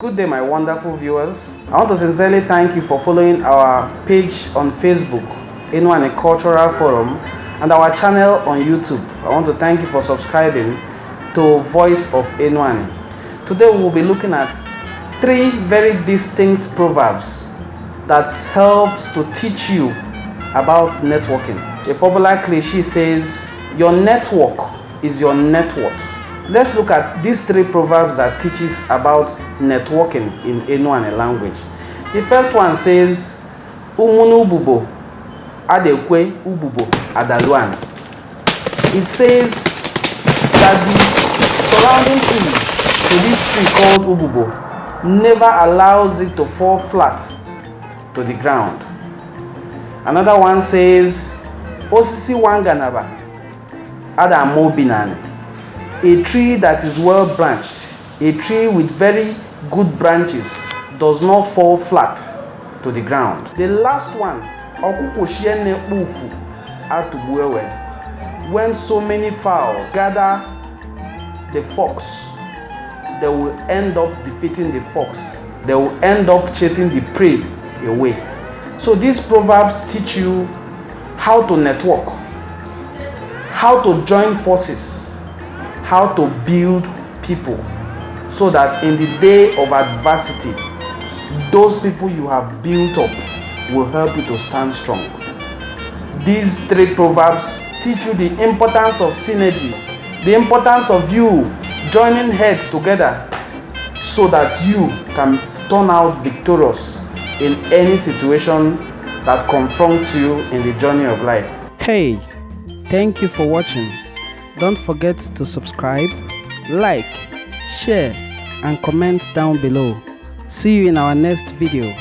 Good day, my wonderful viewers. I want to sincerely thank you for following our page on Facebook, Enuani Cultural Forum, and our channel on YouTube. I want to thank you for subscribing to Voice of Enuani. Today we will be looking at 3 very distinct proverbs that helps to teach you about networking. A popular cliche says, your network is your net worth. Let's look at these 3 proverbs that teaches about networking in Enuani language. The first one says, Umunu ububo adekwe ububo adaluan. It says that the surrounding trees to this tree called ububo never allows it to fall flat to the ground. Another one says, Osisi wanganaba adamobinani. A tree that is well branched, a tree with very good branches, does not fall flat to the ground. The last one, when so many fowls gather the fox, they will end up defeating the fox. They will end up chasing the prey away. So these proverbs teach you how to network, how to join forces, how to build people, so that in the day of adversity, those people you have built up will help you to stand strong. These 3 proverbs teach you the importance of synergy, the importance of you joining heads together so that you can turn out victorious in any situation that confronts you in the journey of life. Hey, thank you for watching. Don't forget to subscribe, like, share, and comment down below. See you in our next video.